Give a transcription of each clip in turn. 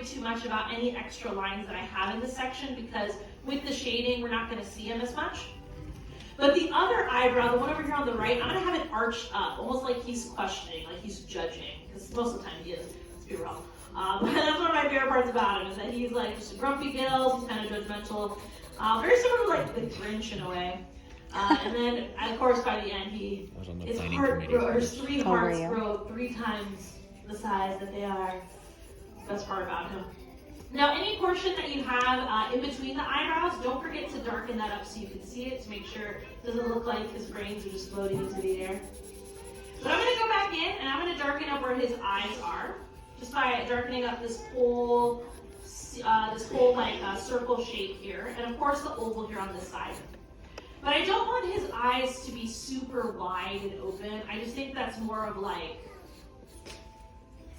worried too much about any extra lines that I have in this section because with the shading, we're not going to see him as much. But the other eyebrow, the one over here on the right, I'm going to have it arched up, almost like he's questioning, like he's judging, because most of the time he is, let's be real. That's one of my favorite parts about him, is that he's like just a grumpy gills, he's kind of judgmental, very similar to like the Grinch in a way. And then, of course, by the end, his heart grows, 3 hearts grow 3 times the size that they are. Best part about him. Now, any portion that you have in between the eyebrows, don't forget to darken that up so you can see it, to make sure it doesn't look like his brains are just floating into the air. But I'm going to go back in, and I'm going to darken up where his eyes are, just by darkening up this whole like circle shape here, and of course the oval here on this side. But I don't want his eyes to be super wide and open. I just think that's more of like,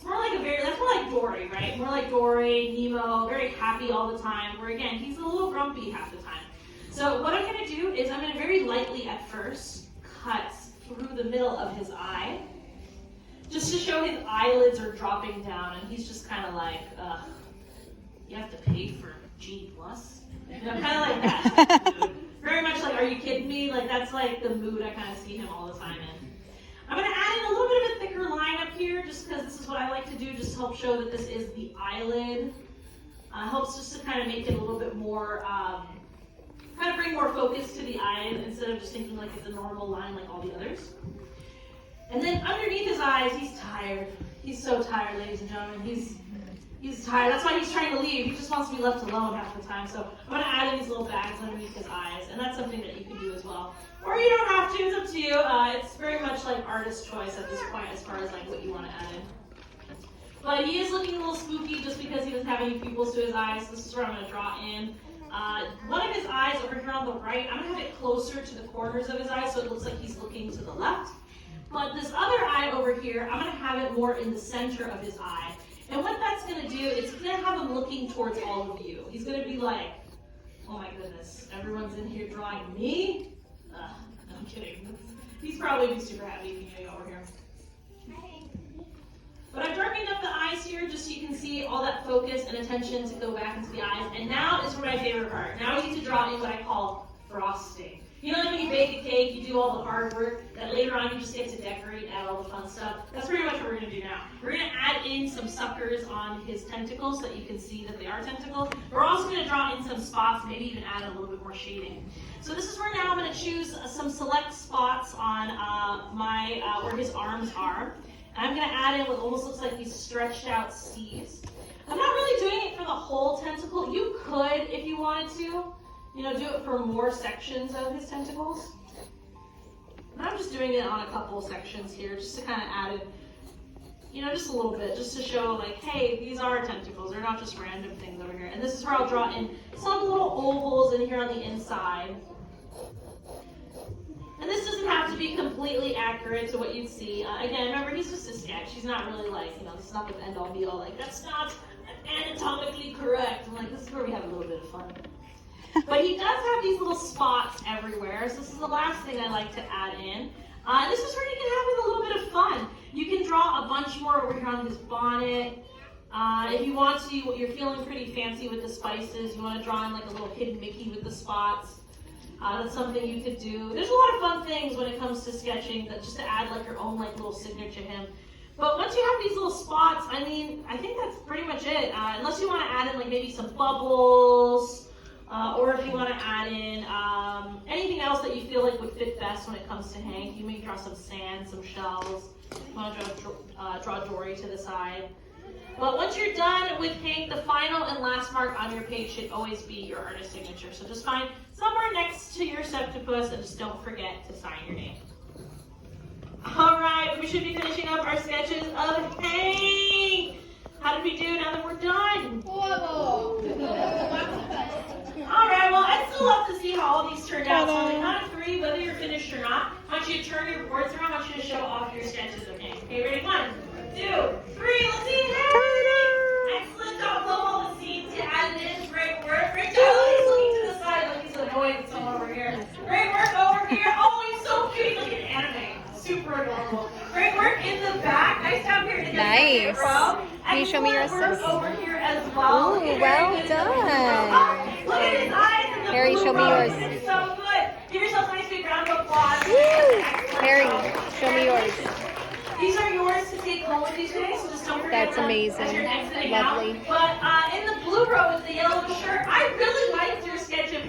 that's more like Dory, right? More like Dory, Nemo, very happy all the time, where again, he's a little grumpy half the time. So what I'm gonna do is I'm gonna very lightly at first cut through the middle of his eye, just to show his eyelids are dropping down, and he's just kind of like, you have to pay for G+. You know, kind of like that. Very much like, are you kidding me? Like, that's like the mood I kind of see him all the time in. I'm going to add in a little bit of a thicker line up here, just because this is what I like to do, just to help show that this is the eyelid. Helps just to kind of make it a little bit more, kind of bring more focus to the eye, instead of just thinking like it's a normal line like all the others. And then underneath his eyes, he's tired. He's so tired, ladies and gentlemen. He's tired. That's why he's trying to leave. He just wants to be left alone half the time. So I'm going to add in these little bags underneath his eyes, and that's something that you can do as well. Or you don't have to. It's up to you. It's very much like artist choice at this point as far as like what you want to add in. But he is looking a little spooky just because he doesn't have any pupils to his eyes. This is where I'm going to draw in. One of his eyes over here on the right, I'm going to have it closer to the corners of his eyes so it looks like he's looking to the left. But this other eye over here, I'm going to have it more in the center of his eye. And what that's going to do is it's going to have him looking towards all of you. He's going to be like, oh my goodness, everyone's in here drawing me? I'm kidding. He's probably be super happy if you know over here. But I've darkened up the eyes here just so you can see all that focus and attention to go back into the eyes. And now is my favorite part. Now we need to draw in what I call frosting. You know, like when you bake a cake, you do all the hard work, that later on you just get to decorate and add all the fun stuff. That's pretty much what we're going to do now. We're going to add in some suckers on his tentacles so that you can see that they are tentacles. We're also going to draw in some spots, maybe even add a little bit more shading. So this is where now I'm going to choose some select spots on where his arms are. And I'm going to add in what almost looks like these stretched out C's. I'm not really doing it for the whole tentacle. You could if you wanted to. You know, do it for more sections of his tentacles. But I'm just doing it on a couple sections here, just to kind of add it, you know, just a little bit, just to show like, hey, these are tentacles. They're not just random things over here. And this is where I'll draw in some little ovals in here on the inside. And this doesn't have to be completely accurate to what you'd see. Again, remember, he's just a sketch. He's not really like, you know, this is not the end all be all, like, that's not anatomically correct. I'm like, this is where we have a little bit of fun. But he does have these little spots everywhere, so this is the last thing I like to add in. This is where you can have a little bit of fun. You can draw a bunch more over here on his bonnet. If you want to, you're feeling pretty fancy with the spices, you want to draw in like a little hidden Mickey with the spots. That's something you could do. There's a lot of fun things when it comes to sketching, that just to add like your own like little signature to him. But once you have these little spots, I mean, I think that's pretty much it. Unless you want to add in like maybe some bubbles, or if you want to add in anything else that you feel like would fit best when it comes to Hank. You may draw some sand, some shells. You want to draw Dory to the side. But once you're done with Hank, the final and last mark on your page should always be your artist signature. So just find somewhere next to your septopus and just don't forget to sign your name. All right, we should be finishing up our sketches of Hank. How did we do now that we're done? Horrible. All right, well, I'd still love to see how all these turned out. So on the count of 3, whether you're finished or not, I want you to turn your boards around. I want you to show off your sketches of Hank. Okay, ready? 1, 2, 3. Let's see it. Excellent job. Blow all the seeds to add it in. Great work. Great job. He's looking to the side like he's annoyed with someone over here. Great work over here. Oh, he's so cute. Look at anime. Super adorable. Great work in the back. Nice job here. Nice. Can you show me your assist? Over here as well. Ooh, well done. Look at his eyes in the Harry, blue show me rose. yours. It's so good. Give yourself a nice big round of applause. Woo! Harry, show me yours. These are yours to take home with you today, so just don't forget That's them amazing. as you're exiting Lovely. out. But in the blue row with the yellow shirt, I really liked your sketch of